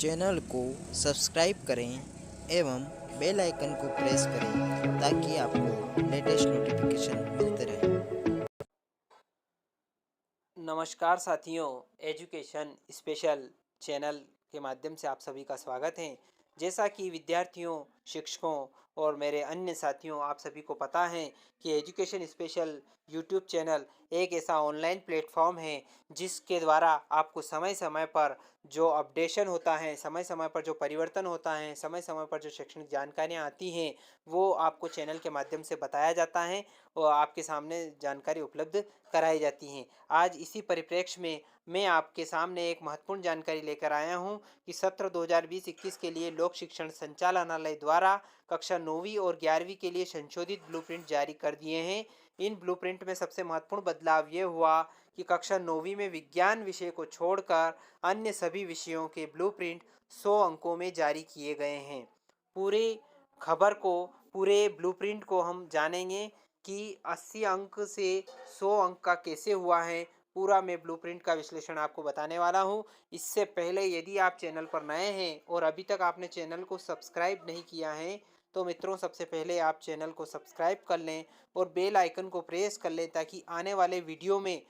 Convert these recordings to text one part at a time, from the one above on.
Channel को subscribe करें एवं बेल आइकन को प्रेस करें ताकि आपको लेटेस्ट नोटिफिकेशन मिलते रहें। नमस्कार साथियों, एजुकेशन स्पेशल चैनल के माध्यम से आप सभी का स्वागत है। जैसा कि विद्यार्थियों, शिक्षकों और मेरे अन्य साथियों आप सभी को पता है कि एजुकेशन स्पेशल यूट्यूब चैनल एक ऐसा ऑनलाइन प्लेटफॉर्म है जिसके द्वारा आपको समय समय पर जो अपडेशन होता है, समय समय पर जो परिवर्तन होता है, समय समय पर जो शैक्षणिक जानकारियाँ आती हैं, वो आपको चैनल के माध्यम से बताया जाता है और आपके सामने जानकारी उपलब्ध कराई जाती हैं। आज इसी परिप्रेक्ष्य में मैं आपके सामने एक महत्वपूर्ण जानकारी लेकर आया हूं कि सत्र 2020-21 के लिए लोक शिक्षण संचालनालय द्वारा कक्षा 9वीं और 11वीं के लिए संशोधित ब्लूप्रिंट जारी कर दिए हैं। इन ब्लूप्रिंट में सबसे महत्वपूर्ण बदलाव ये हुआ कि कक्षा 9वीं में विज्ञान विषय को छोड़कर अन्य सभी विषयों के ब्लूप्रिंट 100 अंकों में जारी किए गए हैं। पूरे खबर को, पूरे ब्लूप्रिंट को हम जानेंगे कि 80 अंक से 100 अंक का कैसे हुआ है। पूरा मैं ब्लूप्रिंट का विश्लेषण आपको बताने वाला हूं। इससे पहले यदि आप चैनल पर नए हैं और अभी तक आपने चैनल को सब्सक्राइब नहीं किया है तो मित्रों, सबसे पहले आप चैनल को सब्सक्राइब कर लें और बेल आइकन को प्रेस कर लें ताकि आने वाले वीडियो में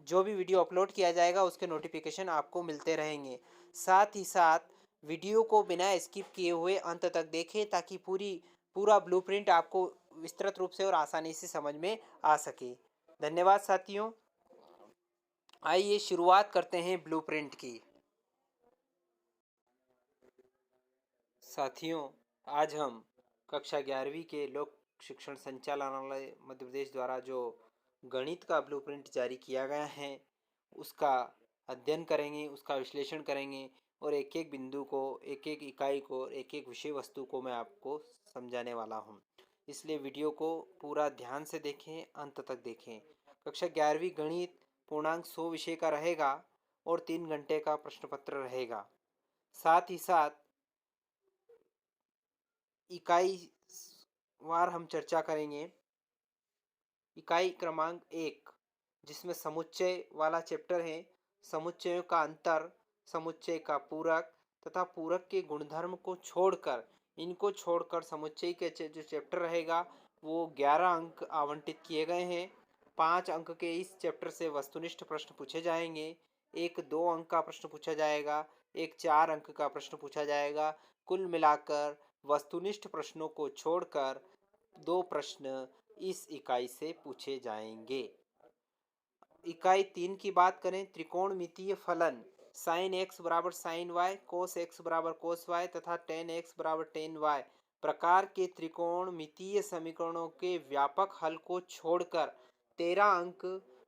जो भी वीडियो अपलोड किया जाएगा उसके नोटिफिकेशन आपको मिलते रहेंगे। साथ ही साथ वीडियो को बिना स्किप किए हुए अंत तक देखें ताकि पूरा ब्लूप्रिंट आपको विस्तृत रूप से और आसानी से समझ में आ सके। धन्यवाद साथियों। आइए शुरुआत करते हैं ब्लूप्रिंट की। साथियों, आज हम कक्षा 11वीं के लोक शिक्षण संचालनालय मध्य प्रदेश द्वारा जो गणित का ब्लूप्रिंट जारी किया गया है उसका अध्ययन करेंगे, उसका विश्लेषण करेंगे और एक एक बिंदु को, एक एक इकाई को, एक एक विषय वस्तु को मैं आपको समझाने वाला हूँ। इसलिए वीडियो को पूरा ध्यान से देखें, अंत तक देखें। कक्षा 11वीं गणित पूर्णांक 100 विषय का रहेगा और 3 घंटे का प्रश्न पत्र रहेगा। साथ ही साथ इकाई वार हम चर्चा करेंगे। इकाई क्रमांक 1 जिसमें समुच्चय वाला चैप्टर है, समुच्चयों का अंतर, समुच्चय का पूरक तथा पूरक के गुणधर्म को छोड़कर, इनको छोड़कर समुच्चय के जो चैप्टर रहेगा वो 11 अंक आवंटित किए गए हैं। 5 अंक के इस चैप्टर से वस्तुनिष्ठ प्रश्न पूछे जाएंगे। एक 2 अंक का प्रश्न पूछा जाएगा, एक 4 अंक का प्रश्न पूछा जाएगा। कुल मिलाकर वस्तुनिष्ठ प्रश्नों को छोड़कर 2 प्रश्न इस इकाई से पूछे जाएंगे। इकाई 3 की बात करें, त्रिकोणमितीय फलन साइन एक्स बराबर साइन वाई, कोस एक्स बराबर कोस वाई तथा टेन एक्स बराबर टेन वाई प्रकार के त्रिकोणमितीय समीकरणों के व्यापक हल को छोड़कर 13 अंक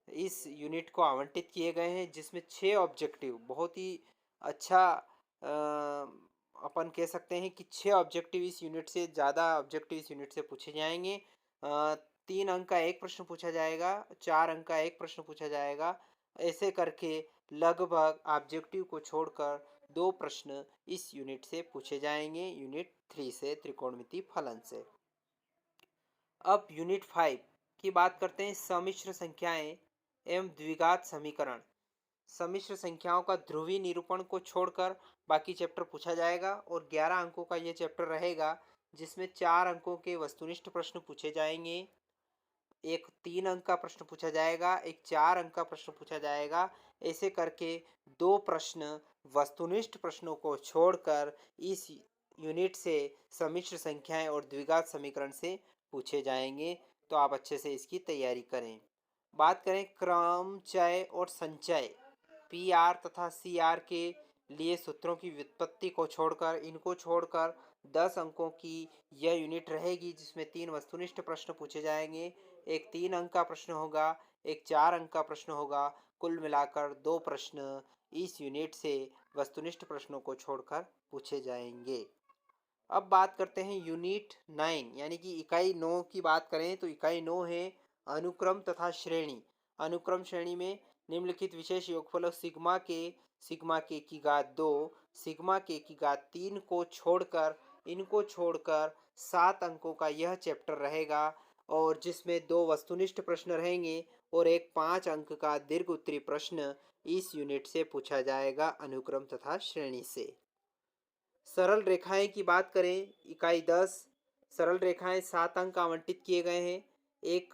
इस यूनिट को आवंटित किए गए हैं, जिसमें 6 ऑब्जेक्टिव, बहुत ही अच्छा अपन कह सकते हैं कि 6 ऑब्जेक्टिव इस यूनिट से, ज़्यादा ऑब्जेक्टिव इस यूनिट से पूछे जाएंगे। 3 अंक का एक प्रश्न पूछा जाएगा, 4 अंक का एक प्रश्न पूछा जाएगा। ऐसे करके लगभग ऑब्जेक्टिव को छोड़कर 2 प्रश्न इस यूनिट से पूछे जाएंगे, यूनिट 3 से, त्रिकोणमितीय फलन से। अब यूनिट 5 की बात करते हैं, सम्मिश्र संख्याएं एवं द्विघात समीकरण। सम्मिश्र संख्याओं का ध्रुवीय निरूपण को छोड़कर बाकी चैप्टर पूछा जाएगा और 11 अंकों का ये चैप्टर रहेगा जिसमें 4 अंकों के वस्तुनिष्ठ प्रश्न पूछे जाएंगे, एक 3 अंक का प्रश्न पूछा जाएगा, एक 4 अंक का प्रश्न पूछा जाएगा। ऐसे करके 2 प्रश्न वस्तुनिष्ठ प्रश्नों को छोड़कर इस यूनिट से सम्मिश्र संख्याएं और द्विघात समीकरण से पूछे जाएंगे। तो आप अच्छे से इसकी तैयारी करें। बात करें क्रमचय और संचय, पी आर तथा सी आर के लिए सूत्रों की व्युत्पत्ति को छोड़कर, इनको छोड़कर 10 अंकों की यह यूनिट रहेगी जिसमें 3 वस्तुनिष्ठ प्रश्न पूछे जाएंगे, एक 3 अंक का प्रश्न होगा, एक 4 अंक का प्रश्न होगा। कुल मिलाकर 2 प्रश्न इस यूनिट से वस्तुनिष्ठ प्रश्नों को छोड़कर पूछे जाएंगे। अब बात करते हैं यूनिट 9 यानी कि इकाई 9 की बात करें तो इकाई 9 है अनुक्रम तथा श्रेणी। अनुक्रम श्रेणी में निम्नलिखित विशेष योगफलों सिग्मा के की घात 2, सिग्मा के की घात 3 को छोड़कर, इनको छोड़कर 7 अंकों का यह चैप्टर रहेगा और जिसमें 2 वस्तुनिष्ठ प्रश्न रहेंगे और एक 5 अंक का दीर्घ उत्तरीय प्रश्न इस यूनिट से पूछा जाएगा, अनुक्रम तथा श्रेणी से। सरल रेखाएं की बात करें, इकाई 10, सरल रेखाएं 7 अंक आवंटित किए गए हैं। एक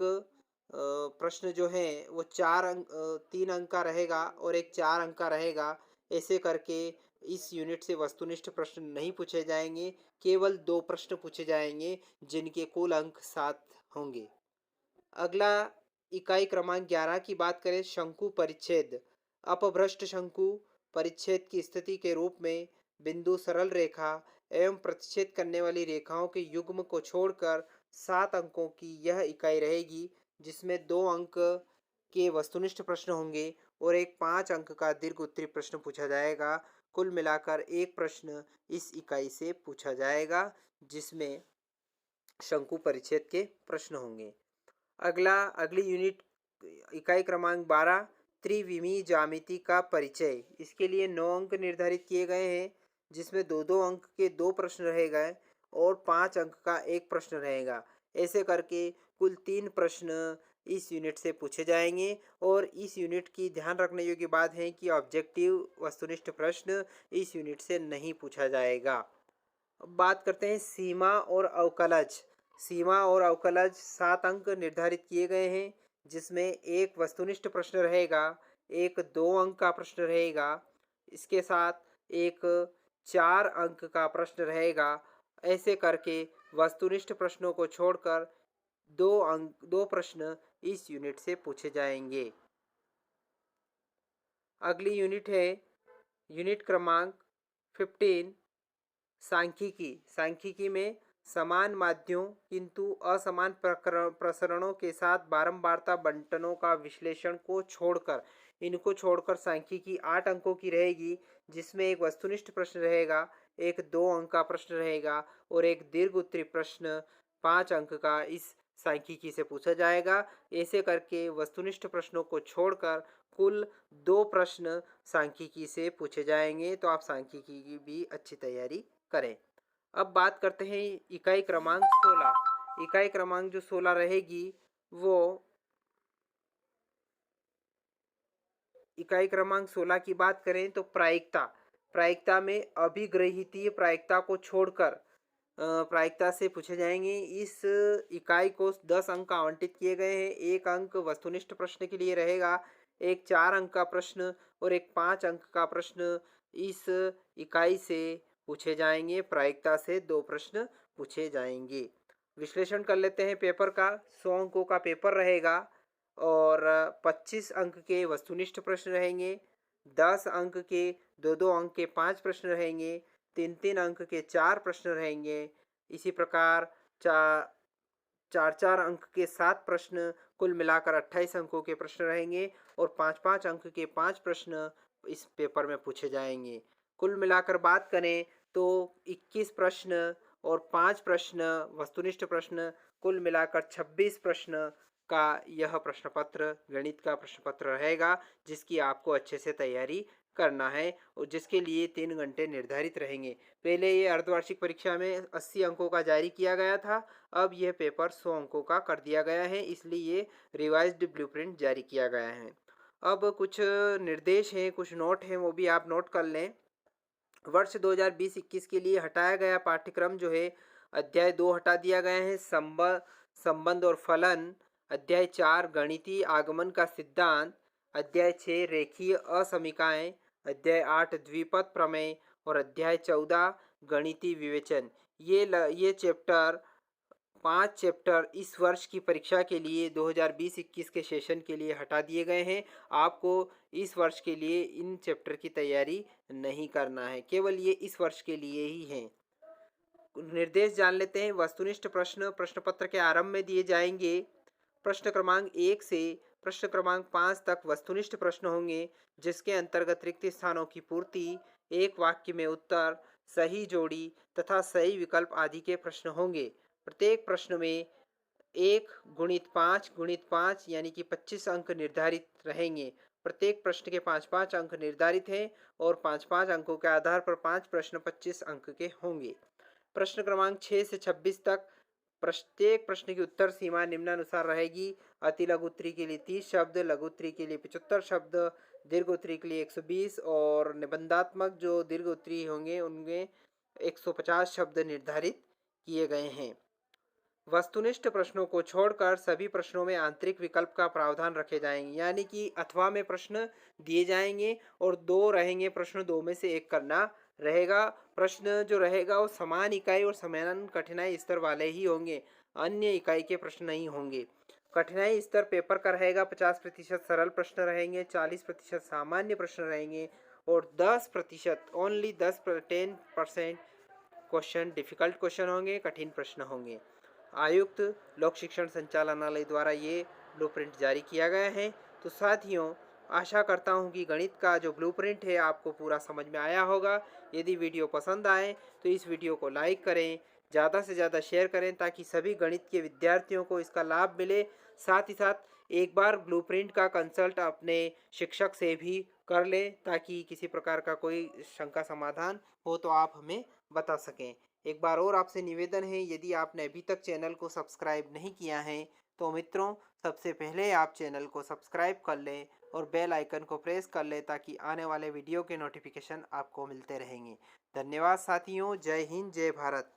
प्रश्न जो है वो 3 अंक का रहेगा और एक 4 अंक का रहेगा। ऐसे करके इस यूनिट से वस्तुनिष्ठ प्रश्न नहीं पूछे जाएंगे, केवल 2 प्रश्न पूछे जाएंगे जिनके कुल अंक 7 होंगे। अगला इकाई क्रमांक 11 की बात करें, शंकु परिच्छेद। अपभ्रष्ट शंकु परिच्छेद की स्थिति के रूप में बिंदु, सरल रेखा एवं प्रतिच्छेद करने वाली रेखाओं के युग्म को छोड़कर 7 अंकों की यह इकाई रहेगी, जिसमें 2 अंक के वस्तुनिष्ठ प्रश्न होंगे और एक 5 अंक का दीर्घ उत्तरीय प्रश्न पूछा जाएगा। कुल मिलाकर एक प्रश्न इस इकाई से पूछा जाएगा, जिसमें शंकु परिच्छेद के प्रश्न होंगे। अगली यूनिट इकाई क्रमांक 12, त्रिविमीय ज्यामिति का परिचय। इसके लिए 9 अंक निर्धारित किए गए हैं, जिसमें 2-2 अंक के 2 प्रश्न रहेगा और 5 अंक का एक प्रश्न रहेगा। ऐसे करके कुल 3 प्रश्न इस यूनिट से पूछे जाएंगे। और इस यूनिट की ध्यान रखने योग्य बात है कि ऑब्जेक्टिव वस्तुनिष्ठ प्रश्न इस यूनिट से नहीं पूछा जाएगा। अब बात करते हैं सीमा और अवकलज। सीमा और अवकलज 7 अंक निर्धारित किए गए हैं, जिसमें एक वस्तुनिष्ठ प्रश्न रहेगा, एक 2 अंक का प्रश्न रहेगा, इसके साथ एक 4 अंक का प्रश्न रहेगा। ऐसे करके वस्तुनिष्ठ प्रश्नों को छोड़कर 2 प्रश्न इस यूनिट से पूछे जाएंगे। अगली यूनिट है यूनिट क्रमांक 15, सांख्यिकी। सांख्यिकी में समान माध्यों किंतु असमान प्रसरणों के साथ बारंबारता बंटनों का विश्लेषण को छोड़कर, इनको छोड़कर सांख्यिकी 8 अंकों की रहेगी, जिसमें एक वस्तुनिष्ठ प्रश्न रहेगा, एक 2 अंक का प्रश्न रहेगा और एक दीर्घ उत्तरीय प्रश्न 5 अंक का इस सांख्यिकी से पूछा जाएगा। ऐसे करके वस्तुनिष्ठ प्रश्नों को छोड़कर कुल 2 प्रश्न सांख्यिकी से पूछे जाएंगे। तो आप सांख्यिकी की भी अच्छी तैयारी करें। अब बात करते हैं इकाई क्रमांक 16। इकाई क्रमांक जो 16 रहेगी वो इकाई क्रमांक 16 की बात करें तो प्रायिकता। प्रायिकता में अभिग्रहितीय प्रायिकता को छोड़कर प्रायिकता से पूछे जाएंगे। इस इकाई को 10 अंक आवंटित किए गए हैं। एक अंक वस्तुनिष्ठ प्रश्न के लिए रहेगा, एक 4 अंक का प्रश्न और एक 5 अंक का प्रश्न इस इकाई से पूछे जाएंगे। प्रायिकता से 2 प्रश्न पूछे जाएंगे। विश्लेषण कर लेते हैं पेपर का। 100 अंकों का पेपर रहेगा और 25 अंक के वस्तुनिष्ठ प्रश्न रहेंगे, 10 अंक के 2-2 अंक के 5 प्रश्न रहेंगे, 3-3 अंक के 4 प्रश्न रहेंगे। इसी प्रकार 4-4 अंक के 7 प्रश्न, कुल मिलाकर 28 अंकों के प्रश्न रहेंगे और 5-5 अंक के 5 प्रश्न इस पेपर में पूछे जाएंगे। कुल मिलाकर बात करें तो 21 प्रश्न और 5 प्रश्न वस्तुनिष्ठ प्रश्न, कुल मिलाकर 26 प्रश्न का यह प्रश्न पत्र, गणित का प्रश्न पत्र रहेगा, जिसकी आपको अच्छे से तैयारी करना है और जिसके लिए 3 घंटे निर्धारित रहेंगे। पहले ये अर्धवार्षिक परीक्षा में 80 अंकों का जारी किया गया था, अब यह पेपर 100 अंकों का कर दिया गया है, इसलिए ये रिवाइज्ड ब्लूप्रिंट जारी किया गया है। अब कुछ निर्देश हैं, कुछ नोट हैं, वो भी आप नोट कर लें। वर्ष 2020-21 के लिए हटाया गया पाठ्यक्रम जो है, अध्याय 2 हटा दिया गया है, संबंध और फलन, अध्याय 4 गणितीय आगमन का सिद्धांत, अध्याय 6 रेखीय असमीकाएं, अध्याय 8 द्विपद प्रमेय और अध्याय 14 गणितीय विवेचन। ये चैप्टर 5 चैप्टर इस वर्ष की परीक्षा के लिए 2020-21 के सेशन के लिए हटा दिए गए हैं। आपको इस वर्ष के लिए इन चैप्टर की तैयारी नहीं करना है, केवल ये इस वर्ष के लिए ही हैं। निर्देश जान लेते हैं। वस्तुनिष्ठ प्रश्न प्रश्न पत्र के आरंभ में दिए जाएंगे। प्रश्न क्रमांक 1 से प्रश्न क्रमांक 5 तक वस्तुनिष्ठ प्रश्न होंगे, जिसके अंतर्गत रिक्त स्थानों की पूर्ति, एक वाक्य में उत्तर, सही जोड़ी तथा सही विकल्प आदि के प्रश्न होंगे। प्रत्येक प्रश्न में 1 गुणित 5 गुणित 5 यानी कि 25 अंक निर्धारित रहेंगे। प्रत्येक प्रश्न के 5-5 अंक निर्धारित हैं और 5-5 अंकों के आधार पर 5 प्रश्न 25 अंक के होंगे। प्रश्न क्रमांक 6 से 26 तक प्रत्येक प्रश्न की उत्तर सीमा निम्नानुसार रहेगी। अति लघु उत्तरी के लिए 30 शब्द, लघु उत्तरी के लिए 75 शब्द, दीर्घ उत्तरी के लिए 120 और निबंधात्मक जो दीर्घ उत्तरी होंगे उनमें 150 शब्द निर्धारित किए गए हैं। वस्तुनिष्ठ प्रश्नों को छोड़कर सभी प्रश्नों में आंतरिक विकल्प का प्रावधान रखे जाएंगे, यानी कि अथवा में प्रश्न दिए जाएंगे और दो रहेंगे प्रश्न, दो में से एक करना रहेगा। प्रश्न जो रहेगा वो समान इकाई और समान कठिनाई स्तर वाले ही होंगे, अन्य इकाई के प्रश्न नहीं होंगे। कठिनाई स्तर पेपर का रहेगा 50% सरल प्रश्न रहेंगे, 40% सामान्य प्रश्न रहेंगे और 10% ओनली 10% क्वेश्चन डिफिकल्ट क्वेश्चन होंगे, कठिन प्रश्न होंगे। आयुक्त लोक शिक्षण संचालनालय द्वारा ये ब्लूप्रिंट जारी किया गया है। तो साथियों, आशा करता हूँ कि गणित का जो ब्लूप्रिंट है आपको पूरा समझ में आया होगा। यदि वीडियो पसंद आए तो इस वीडियो को लाइक करें, ज़्यादा से ज़्यादा शेयर करें ताकि सभी गणित के विद्यार्थियों को इसका लाभ मिले। साथ ही साथ एक बार ब्लूप्रिंट का कंसल्ट अपने शिक्षक से भी कर लें ताकि किसी प्रकार का कोई शंका समाधान हो तो आप हमें बता सकें। एक बार और आपसे निवेदन है, यदि आपने अभी तक चैनल को सब्सक्राइब नहीं किया है तो मित्रों, सबसे पहले आप चैनल को सब्सक्राइब कर लें और बेल आइकन को प्रेस कर लें ताकि आने वाले वीडियो के नोटिफिकेशन आपको मिलते रहेंगे। धन्यवाद साथियों। जय हिंद, जय भारत।